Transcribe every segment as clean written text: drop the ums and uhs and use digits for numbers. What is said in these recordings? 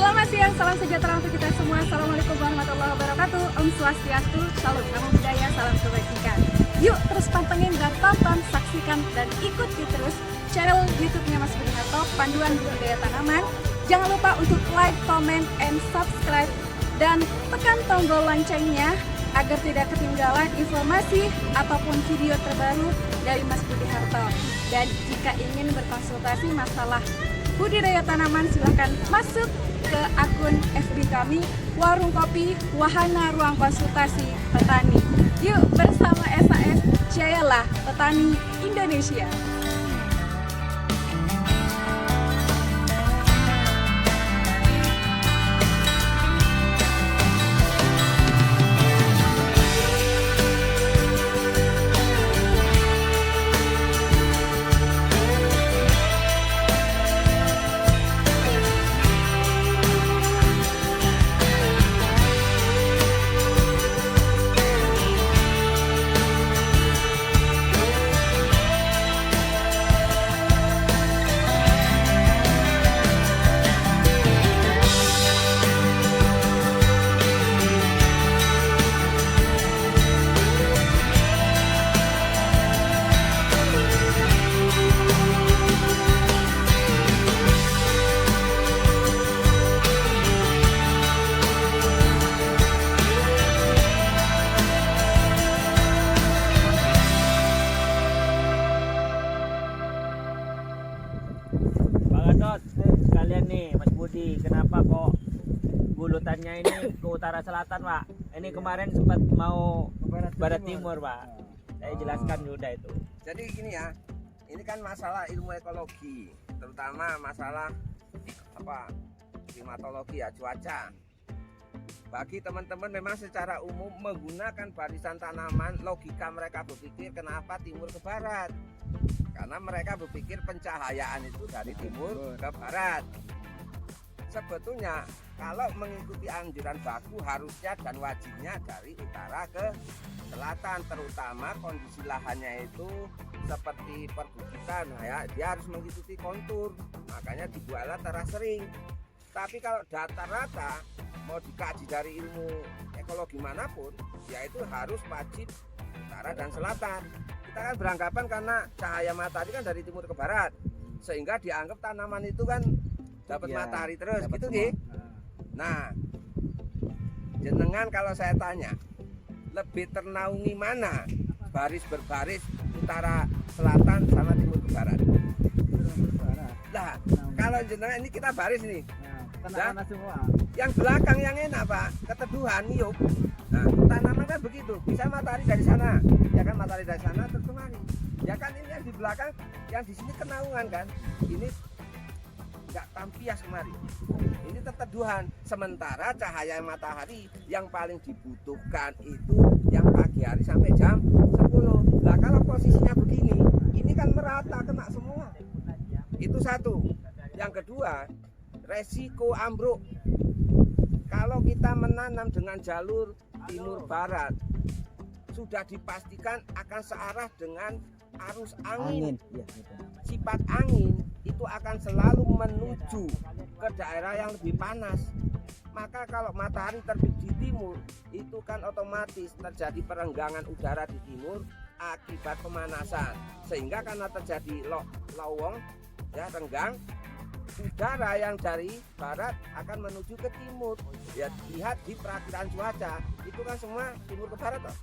Selamat siang, salam sejahtera untuk kita semua. Assalamualaikum warahmatullahi wabarakatuh. Om Swastiastu, salam namo budaya, salam kebajikan. Yuk terus pantengin dan tonton, saksikan dan ikuti terus channel YouTube-nya Mas Budi Harto, Panduan Budidaya Tanaman. Jangan lupa untuk like, comment, and subscribe dan tekan tombol loncengnya agar tidak ketinggalan informasi ataupun video terbaru dari Mas Budi Harto. Dan jika ingin berkonsultasi masalah budidaya tanaman, silahkan masuk ke akun FB kami, Warung Kopi Wahana Ruang Konsultasi Petani. Yuk bersama SAS, jayalah petani Indonesia. Kalian nih Mas Budi, kenapa kok bulutannya ini ke utara selatan, Pak? Ini kemarin sempat mau barat timur, Pak. Saya jelaskan udah itu. Jadi gini ya, ini kan masalah ilmu ekologi, terutama masalah klimatologi ya, cuaca. Bagi teman-teman memang secara umum menggunakan barisan tanaman, logika mereka berpikir kenapa timur ke barat. Karena mereka berpikir pencahayaan itu dari timur ke barat. Sebetulnya kalau mengikuti anjuran baku harusnya dan wajibnya dari utara ke selatan, terutama kondisi lahannya itu seperti perbukitan ya, dia harus mengikuti kontur, makanya dibuatlah teras sering. Tapi kalau datar rata mau dikaji dari ilmu ekologi manapun, yaitu harus wajib utara dan selatan. Kita kan beranggapan karena cahaya matahari kan dari timur ke barat, sehingga dianggap tanaman itu kan dapat matahari terus, gitu nih. Nah, jenengan kalau saya tanya, lebih ternaungi mana baris berbaris utara selatan sama timur ke barat? Nah, kalau jenengan ini kita baris nih, Semua. yang belakang yang enak Pak, keteduhan niup. Nah, tanaman kan begitu, bisa matahari dari sana, ya kan, matahari dari sana terus kemari. Ya kan, ini yang di belakang, yang di sini kenaungan kan, ini nggak tampias kemari. Ini keteduhan. Sementara cahaya matahari yang paling dibutuhkan itu yang pagi hari sampai jam 10. Nah, kalau posisinya begini, ini kan merata kena semua. Itu satu. Yang kedua, resiko ambruk. Kalau kita menanam dengan jalur timur barat, sudah dipastikan akan searah dengan arus angin. Sifat angin itu akan selalu menuju ke daerah yang lebih panas. Maka kalau matahari terbit di timur, itu kan otomatis terjadi perenggangan udara di timur akibat pemanasan. Sehingga karena terjadi lowong ya, renggang, udara yang dari barat akan menuju ke timur. Ya, lihat di perakiraan cuaca itu kan semua timur ke barat toh.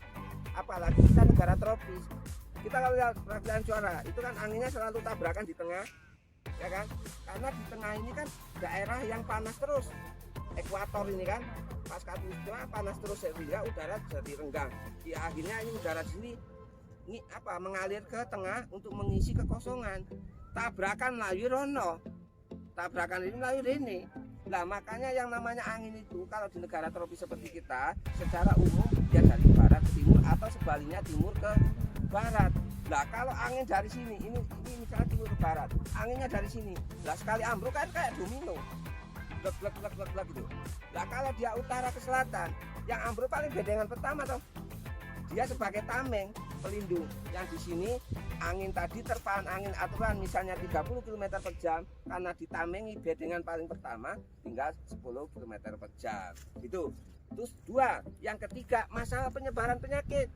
Apalagi kita negara tropis, kita kalau lihat perakiraan cuaca itu kan anginnya selalu tabrakan di tengah, ya kan, karena di tengah ini kan daerah yang panas terus, ekuator ini kan, pas katulistiwa panas terus sehingga udara jadi renggang. Di akhirnya ini udara di sini mengalir ke tengah untuk mengisi kekosongan. Tabrakan Melayu rono, tabrakan ini Melayu ini. Nah, makanya yang namanya angin itu kalau di negara tropis seperti kita secara umum dia dari barat ke timur atau sebaliknya timur ke barat. Nah, kalau angin dari sini, ini misalnya timur ke barat, anginnya dari sini. Nah, sekali ambruk kan kayak domino, blek gitu. Nah, kalau dia utara ke selatan, yang ambruk paling bedengan pertama toh dia sebagai tameng pelindung. Yang di sini angin tadi terpaan angin aturan misalnya 30 km per jam, karena ditamengi bedengan paling pertama tinggal 10 km per jam. Gitu. Terus dua, yang ketiga masalah penyebaran penyakit.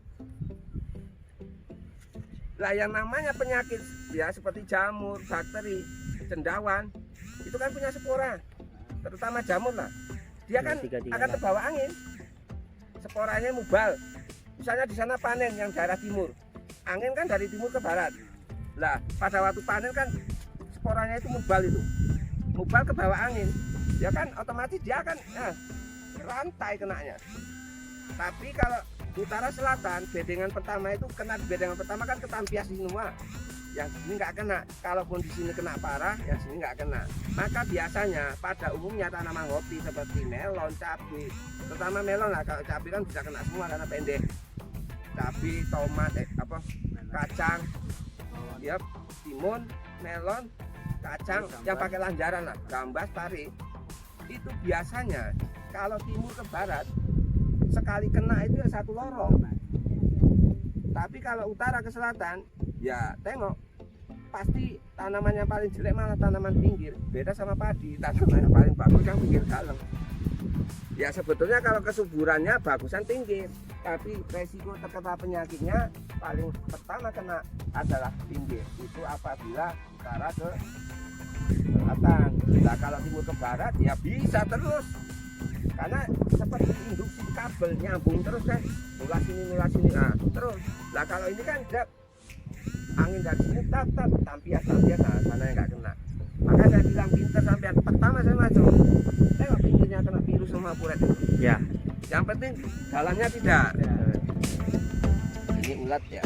Lah yang namanya penyakit ya seperti jamur, bakteri, cendawan itu kan punya spora, terutama jamur lah. Dia kan akan terbawa angin. Sporanya mubal. Misalnya di sana panen yang daerah timur, angin kan dari timur ke barat. Lah pada waktu panen kan sporanya itu mubal ke bawah angin. Ya kan otomatis dia akan rantai kenanya. Tapi kalau utara selatan bedengan pertama itu kena bedengan pertama kan ketampias semua. Yang sini nggak kena. Kalaupun di sini kena parah, yang sini nggak kena. Maka biasanya pada umumnya tanaman kopi seperti melon, cabai, terutama melon lah. Kalau cabai kan bisa kena semua karena pendek. Cabai, tomat, kacang, ya, timun, melon, kacang yang pakai lanjaran lah, gambas, pari. Itu biasanya kalau timur ke barat sekali kena itu ya satu lorong. Tapi kalau utara ke selatan ya tengok, pasti tanaman yang paling jelek malah tanaman pinggir. Beda sama padi, tanaman yang paling bagus yang pinggir dalam. Ya sebetulnya kalau kesuburannya bagusan pinggir, tapi resiko terkena penyakitnya paling pertama kena adalah pinggir. Itu apabila utara ke selatan. Nah kalau timur ke barat ya bisa terus, karena seperti induksi kabel nyambung terus kan, nulas sini terus. Lah kalau ini kan angin dari sini tetap tampias nah, sana yang nggak kena. Maka saya bilang pinter sampean, pertama saya masuk tengok pinggirnya kena virus sama puret itu ya, yang penting dalamnya tidak. Ini ulat ya.